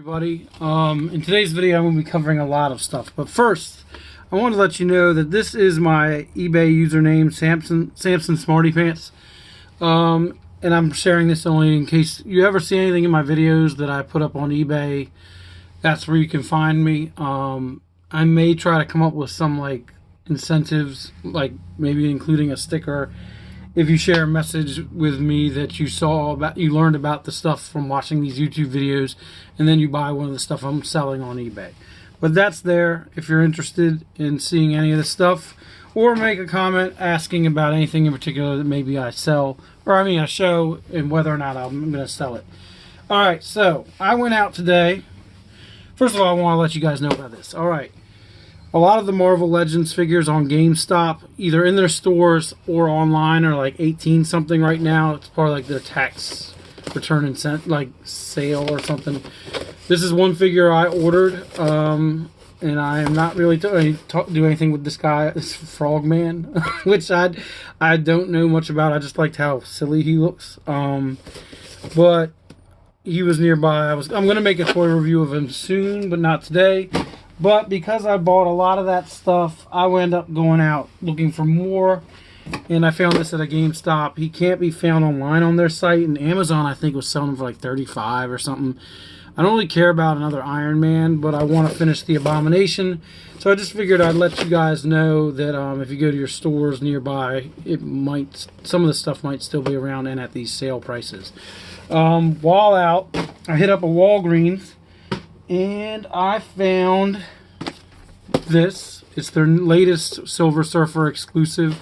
Everybody, in today's video I'm going to be covering a lot of stuff, but first I want to let you know that this is my eBay username, Samson Smarty Pants, and I'm sharing this only in case you ever see anything in my videos that I put up on eBay. That's where you can find me. I may try to come up with some like incentives, like maybe including a sticker if you share a message with me that you learned about the stuff from watching these YouTube videos, and then you buy one of the stuff I'm selling on eBay. But that's there if you're interested in seeing any of this stuff, or make a comment asking about anything in particular that maybe I sell, or I show, and whether or not I'm going to sell it. Alright, so I went out today. First of all, I want to let you guys know about this. Alright. A lot of the Marvel Legends figures on Gamestop, either in their stores or online, are like 18 something right now. It's part of like their tax return and like sale or something. This is one figure I ordered, and I am not really do anything with this guy, this Frogman, which I don't know much about. I just liked how silly he looks. But he was nearby. I'm going to make a toy review of him soon, but not today. But because I bought a lot of that stuff, I wound up going out looking for more. And I found this at a GameStop. He can't be found online on their site. And Amazon, I think, was selling for like $35 or something. I don't really care about another Iron Man, but I want to finish the Abomination. So I just figured I'd let you guys know that if you go to your stores nearby, some of the stuff might still be around and at these sale prices. While out, I hit up a Walgreens. And I found this. It's their latest Silver Surfer exclusive.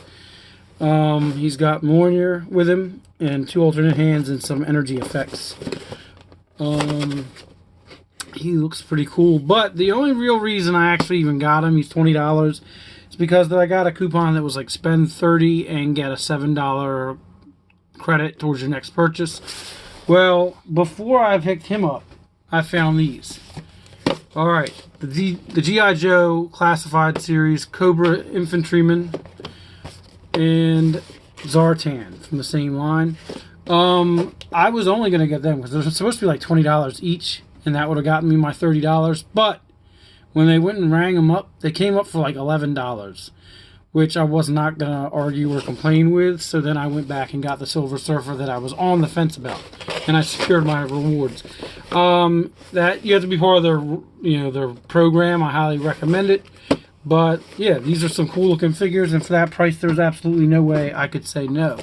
He's got Mjolnir with him and 2 alternate hands and some energy effects. He looks pretty cool. But the only real reason I actually even got him, he's $20, is because I got a coupon that was like spend $30 and get a $7 credit towards your next purchase. Well, before I picked him up, I found these. Alright, the G.I. Joe Classified Series Cobra Infantryman and Zartan from the same line. I was only going to get them because they're supposed to be like $20 each, and that would have gotten me my $30. But when they went and rang them up, they came up for like $11, which I was not going to argue or complain with. So then I went back and got the Silver Surfer that I was on the fence about, and I secured my rewards. That you have to be part of their program. I highly recommend it. But yeah, these are some cool looking figures, and for that price, there's absolutely no way I could say no.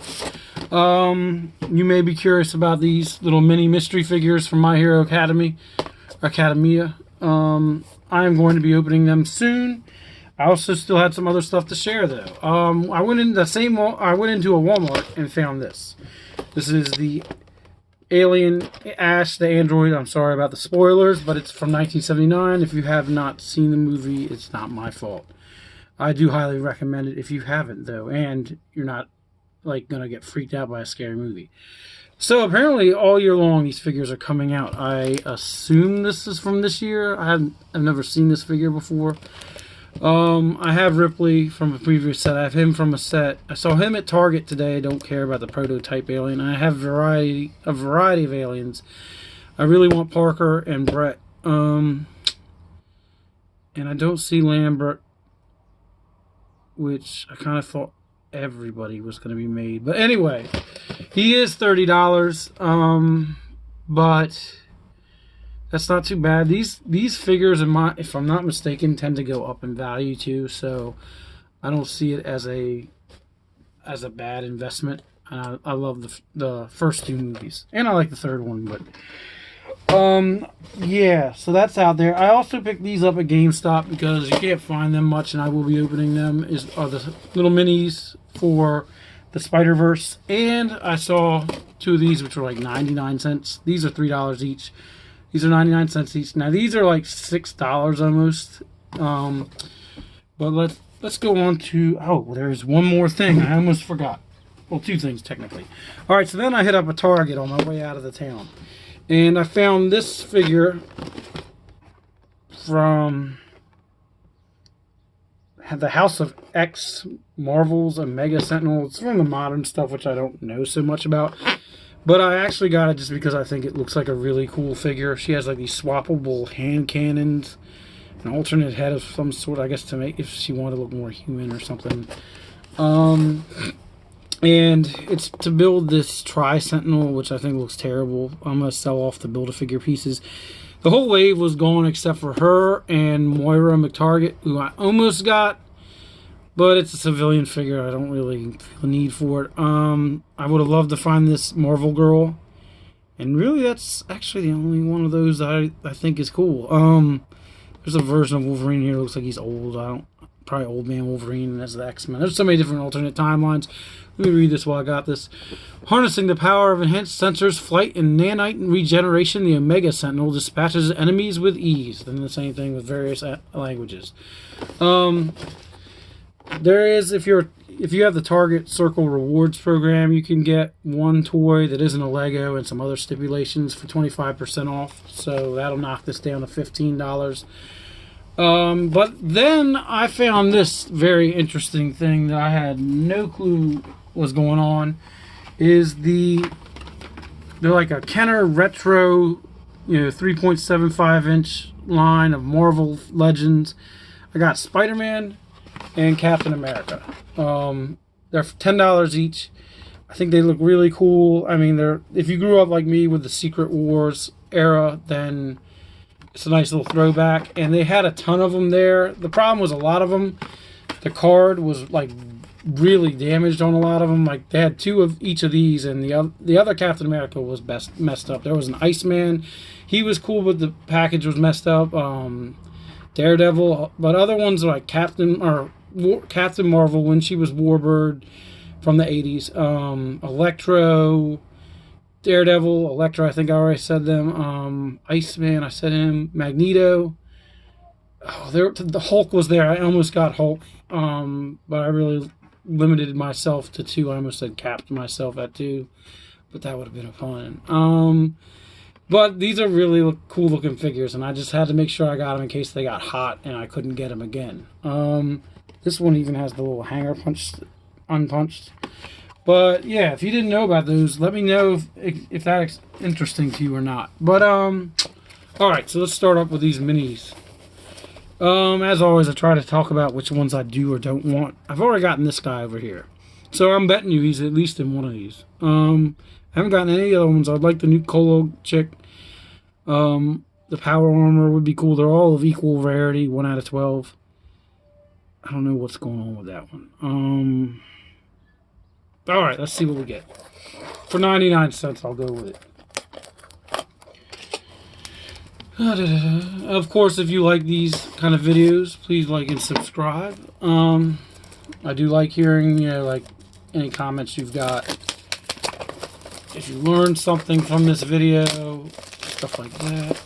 You may be curious about these little mini mystery figures from My Hero Academia. I am going to be opening them soon. I also still had some other stuff to share though. I went into a Walmart and found this. This is the Alien Ash, the android. I'm sorry about the spoilers, but it's from 1979. If you have not seen the movie, it's not my fault. I do highly recommend it if you haven't though, and you're not like gonna get freaked out by a scary movie. So apparently all year long these figures are coming out. I assume this is from this year. I've never seen this figure before. I have Ripley from a previous set. I have him from a set. I saw him at Target today. I don't care about the prototype alien. I have a variety of aliens. I really want Parker and Brett. And I don't see Lambert, which I kind of thought everybody was going to be made. But anyway, he is $30. But that's not too bad. These figures, if I'm not mistaken, tend to go up in value too. So I don't see it as a bad investment. I love the first 2 movies, and I like the third one. But yeah, so that's out there. I also picked these up at GameStop because you can't find them much, and I will be opening them. Are the little minis for the Spiderverse, and I saw 2 of these which were like 99 cents. These are $3 each. These are 99 cents each. Now these are like $6 almost. But let's go on to, there's one more thing I almost forgot. Well, 2 things technically. All right, so then I hit up a Target on my way out of the town, and I found this figure from the House of X Marvels and Mega Sentinel. It's from the modern stuff, which I don't know so much about. But I actually got it just because I think it looks like a really cool figure. She has like these swappable hand cannons, an alternate head of some sort, I guess, to make if she wanted to look more human or something. And it's to build this Tri-Sentinel, which I think looks terrible. I'm going to sell off the Build-A-Figure pieces. The whole wave was gone except for her and Moira McTarget, who I almost got. But it's a civilian figure. I don't really feel a need for it. I would have loved to find this Marvel girl. And really, that's actually the only one of those that I think is cool. There's a version of Wolverine here. Looks like he's old. Probably Old Man Wolverine as the X-Men. There's so many different alternate timelines. Let me read this while I got this. Harnessing the power of enhanced sensors, flight, and nanite regeneration, the Omega Sentinel dispatches enemies with ease. Then the same thing with various languages. There is, if you have the Target Circle Rewards program, you can get one toy that isn't a Lego and some other stipulations for 25% off. So that'll knock this down to $15. But then I found this very interesting thing that I had no clue was going on. They're like a Kenner Retro, 3.75-inch line of Marvel Legends. I got Spider-Man and Captain America. They're $10 each. I think they look really cool. I mean, if you grew up like me with the Secret Wars era, then it's a nice little throwback. And they had a ton of them there. The problem was a lot of them, the card was like really damaged on a lot of them. Like they had two of each of these, and the other Captain America was messed up. There was an Iceman. He was cool, but the package was messed up. Daredevil, but other ones like Captain Marvel when she was Warbird from the 80s. Electro, Daredevil, Electro, I think I already said them. Iceman, I said him. Magneto. Oh, the Hulk was there. I almost got Hulk, but I really limited myself to 2. I almost said capped myself at 2, but that would have been a fun. But these are really cool looking figures, and I just had to make sure I got them in case they got hot and I couldn't get them again. This one even has the little hanger unpunched. But yeah, if you didn't know about those, let me know if that's interesting to you or not. But alright, so let's start up with these minis. As always, I try to talk about which ones I do or don't want. I've already gotten this guy over here, so I'm betting you he's at least in one of these. I haven't gotten any other ones. I'd like the new Colo chick. The power armor would be cool. They're all of equal rarity, 1 out of 12. I don't know what's going on with that one. Alright, let's see what we get. For 99 cents, I'll go with it. Of course, if you like these kind of videos, please like and subscribe. I do like hearing, like any comments you've got. If you learned something from this video, stuff like that.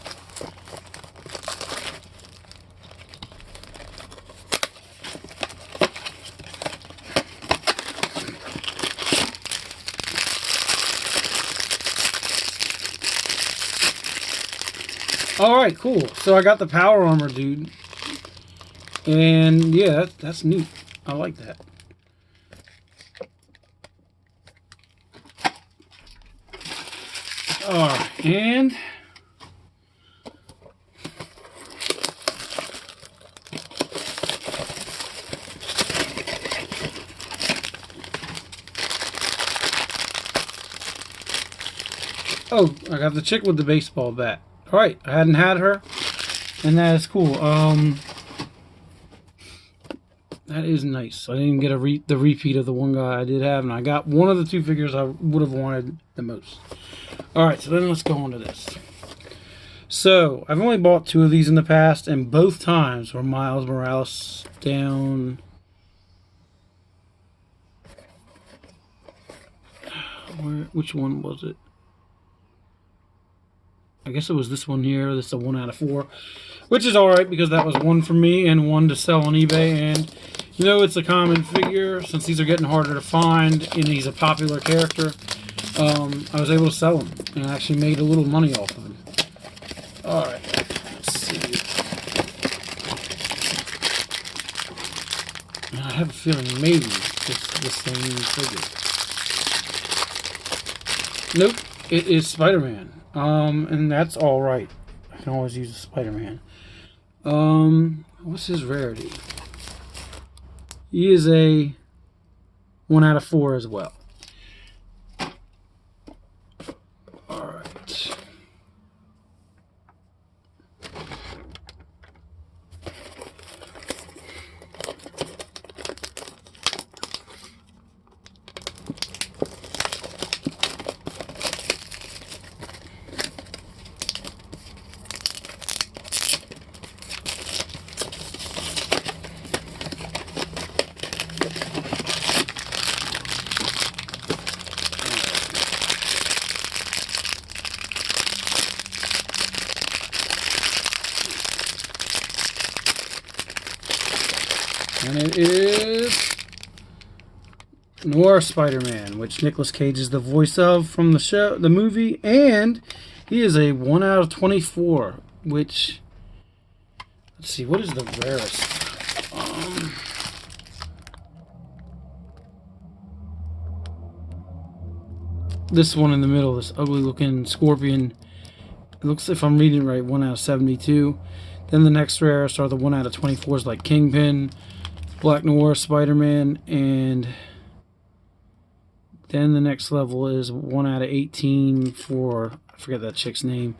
Alright, cool. So I got the power armor dude. And yeah, that's neat. I like that. Alright, and oh, I got the chick with the baseball bat. Alright, I hadn't had her, and that is cool. That is nice. I didn't get the repeat of the one guy I did have, and I got one of the 2 figures I would have wanted the most. Alright, so then let's go on to this. So, I've only bought 2 of these in the past, and both times were Miles Morales down. Which one was it? I guess it was this one here. This is a 1 out of 4. Which is alright, because that was 1 for me and 1 to sell on eBay. And, it's a common figure, since these are getting harder to find, and he's a popular character. I was able to sell them, and I actually made a little money off of them. Alright, let's see. And I have a feeling maybe it's the same figure. Nope, it is Spider-Man. And that's all right. I can always use a Spider-Man. What's his rarity? He is a 1 out of 4 as well. All right. And it is Noir Spider-Man, which Nicolas Cage is the voice of from the show, the movie, and he is a 1 out of 24, which, let's see, what is the rarest? This one in the middle, this ugly looking scorpion, it looks, if I'm reading it right, 1 out of 72. Then the next rarest are the 1 out of 24s like Kingpin, Black Noir Spider-Man, and then the next level is 1 out of 18 for, I forget that chick's name.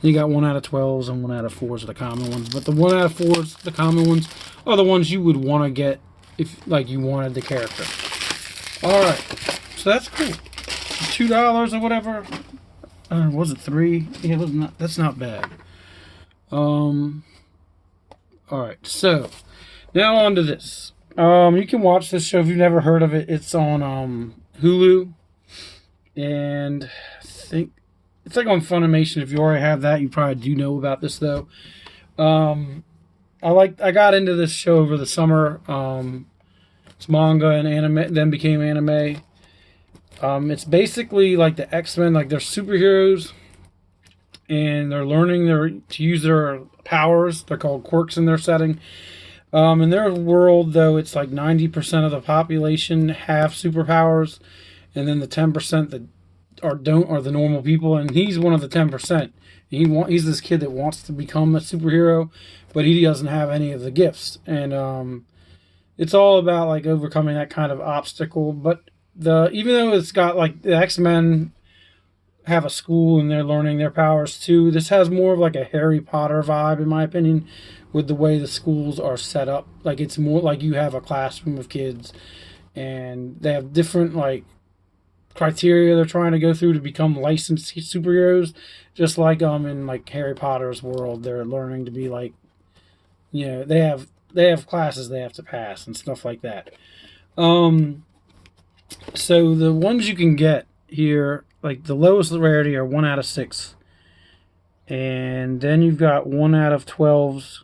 Then you got 1 out of 12s and 1 out of 4s are the common ones. But the 1 out of 4s, the common ones, are the ones you would want to get if, like, you wanted the character. Alright, so that's cool. $2 or whatever. Was it 3? Yeah, it was not, that's not bad. Alright, so now on to this. You can watch this show if you've never heard of it. It's on Hulu, and I think it's like on Funimation. If you already have that, you probably do know about this though. I got into this show over the summer. It's manga and anime, then became anime. It's basically like the X-Men, like they're superheroes, and they're learning to use their powers. They're called quirks in their setting. In their world, though, it's like 90% of the population have superpowers, and then the 10% that don't are the normal people. And he's one of the 10%. He's this kid that wants to become a superhero, but he doesn't have any of the gifts. And it's all about like overcoming that kind of obstacle. But even though it's got like the X-Men have a school and they're learning their powers too, this has more of like a Harry Potter vibe, in my opinion, with the way the schools are set up. Like it's more like you have a classroom of kids and they have different like criteria they're trying to go through to become licensed superheroes. Just like in like Harry Potter's world, they're learning to be like, you know, they have classes they have to pass and stuff like that. So the ones you can get here, like the lowest rarity are 1 out of 6. And then you've got 1 out of 12s,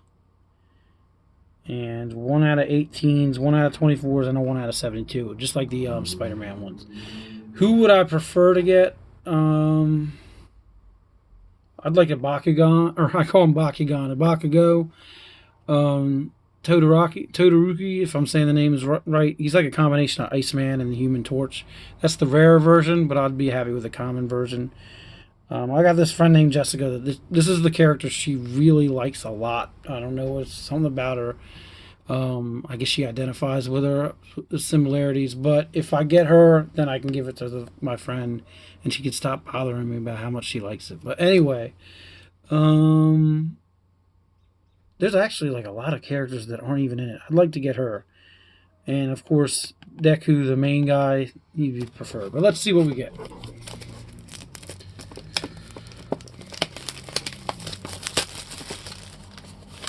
and 1 out of 18s, 1 out of 24s, and a 1 out of 72, just like the Spider-Man ones. Who would I prefer to get? I'd like a Bakugan, or I call him Bakugan, a Bakugo. Todoroki, if I'm saying the name is right. He's like a combination of Iceman and the Human Torch. That's the rare version, but I'd be happy with the common version. I got this friend named Jessica. This is the character she really likes a lot. I don't know, it's something about her. I guess she identifies with her similarities. But if I get her, then I can give it to my friend, and she can stop bothering me about how much she likes it. But anyway, there's actually like a lot of characters that aren't even in it. I'd like to get her. And of course, Deku, the main guy, he'd be preferred. But let's see what we get.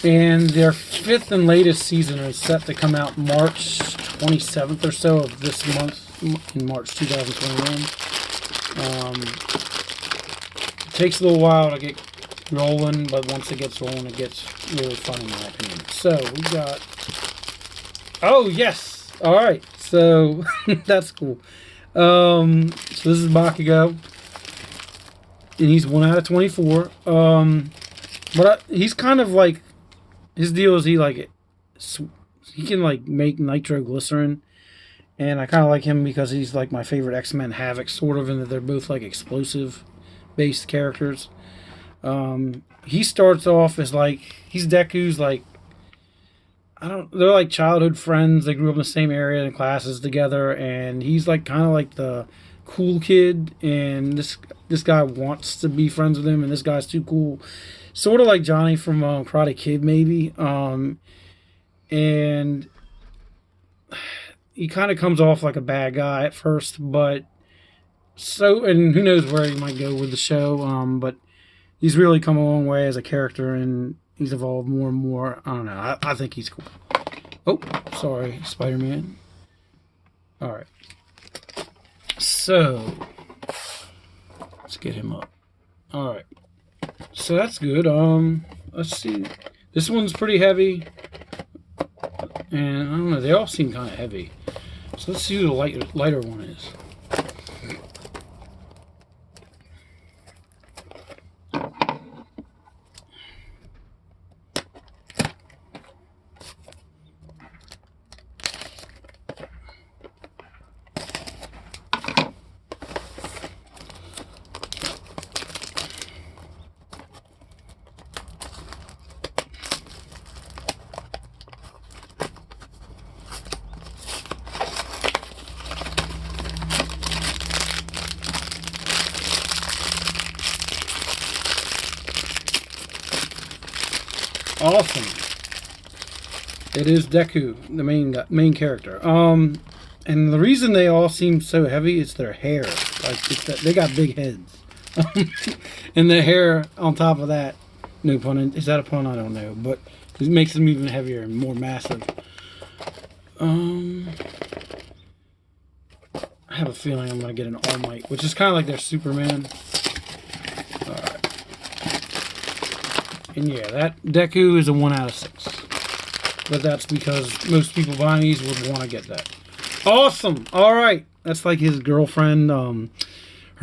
And their 5th and latest season is set to come out March 27th or so of this month, in March 2021. It takes a little while to get rolling, but once it gets rolling, it gets really fun in my opinion. So we got, oh yes, all right, so that's cool. So this is Bakugo, and he's 1 out of 24. But he's kind of like, his deal is he can like make nitroglycerin, and I kind of like him because he's like my favorite X-Men Havoc, sort of, in that they're both like explosive. based characters. He starts off as like, he's Deku's like, they're like childhood friends. They grew up in the same area and classes together, and he's like kind of like the cool kid, and this guy wants to be friends with him, and this guy's too cool. Sort of like Johnny from Karate Kid, maybe. And he kind of comes off like a bad guy at first, but and who knows where he might go with the show. But he's really come a long way as a character, and he's evolved more and more. I don't know. I think he's cool. Oh, sorry, Spider-Man. All right. So let's get him up. All right. So that's good. Let's see. This one's pretty heavy, and I don't know. They all seem kind of heavy. So let's see who the lighter one is. Awesome. It is Deku, the main character. And the reason they all seem so heavy is their hair. Like they got big heads, and the hair on top of that. No pun. Is that a pun? I don't know, but it makes them even heavier and more massive. I have a feeling I'm gonna get an All Might, which is kind of like their Superman. And yeah, that Deku is a 1 out of 6. But that's because most people buying these would want to get that. Awesome! Alright, that's like his girlfriend. Her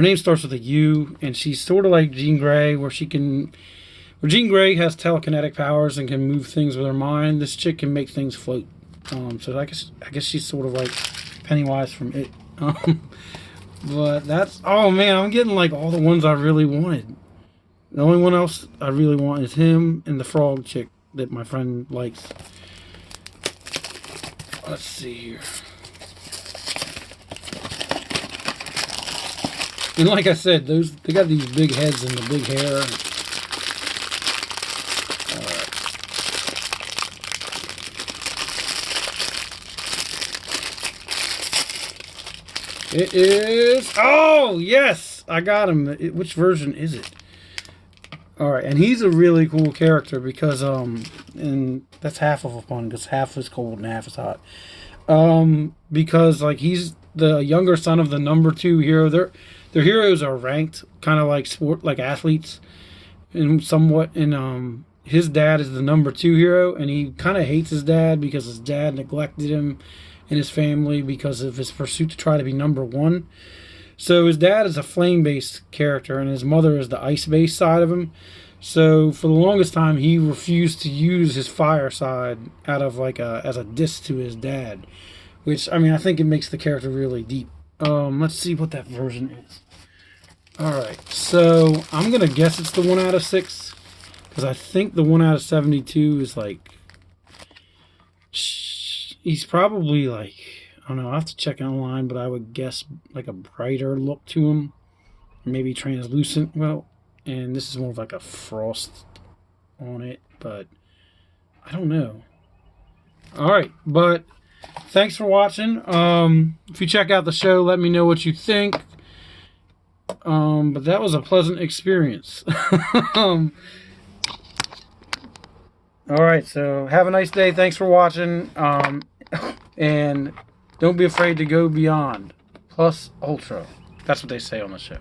name starts with a U, and she's sort of like Jean Grey, where Jean Grey has telekinetic powers and can move things with her mind. This chick can make things float. So I guess she's sort of like Pennywise from It. But that's... Oh man, I'm getting like all the ones I really wanted. The only one else I really want is him and the frog chick that my friend likes. Let's see here. And like I said, they got these big heads and the big hair. Alright. It is... Oh, yes! I got him. Which version is it? Alright, and he's a really cool character because, and that's half of a pun, because half is cold and half is hot. Because, like, he's the younger son of the number 2 hero. Their heroes are ranked, kind of like athletes, and somewhat, and, his dad is the number 2 hero, and he kind of hates his dad because his dad neglected him and his family because of his pursuit to try to be number 1. So his dad is a flame-based character, and his mother is the ice-based side of him. So for the longest time, he refused to use his fire side out of as a diss to his dad, which I mean I think it makes the character really deep. Let's see what that version is. All right, so I'm gonna guess it's the 1 out of 6 because I think the 1 out of 72 is like he's probably like. I don't know, I have to check online, but I would guess like a brighter look to him. Maybe translucent. Well, and this is more of like a frost on it, but I don't know. Alright, but thanks for watching. If you check out the show, let me know what you think. But that was a pleasant experience. Alright, so have a nice day. Thanks for watching. And don't be afraid to go beyond. Plus ultra. That's what they say on the show.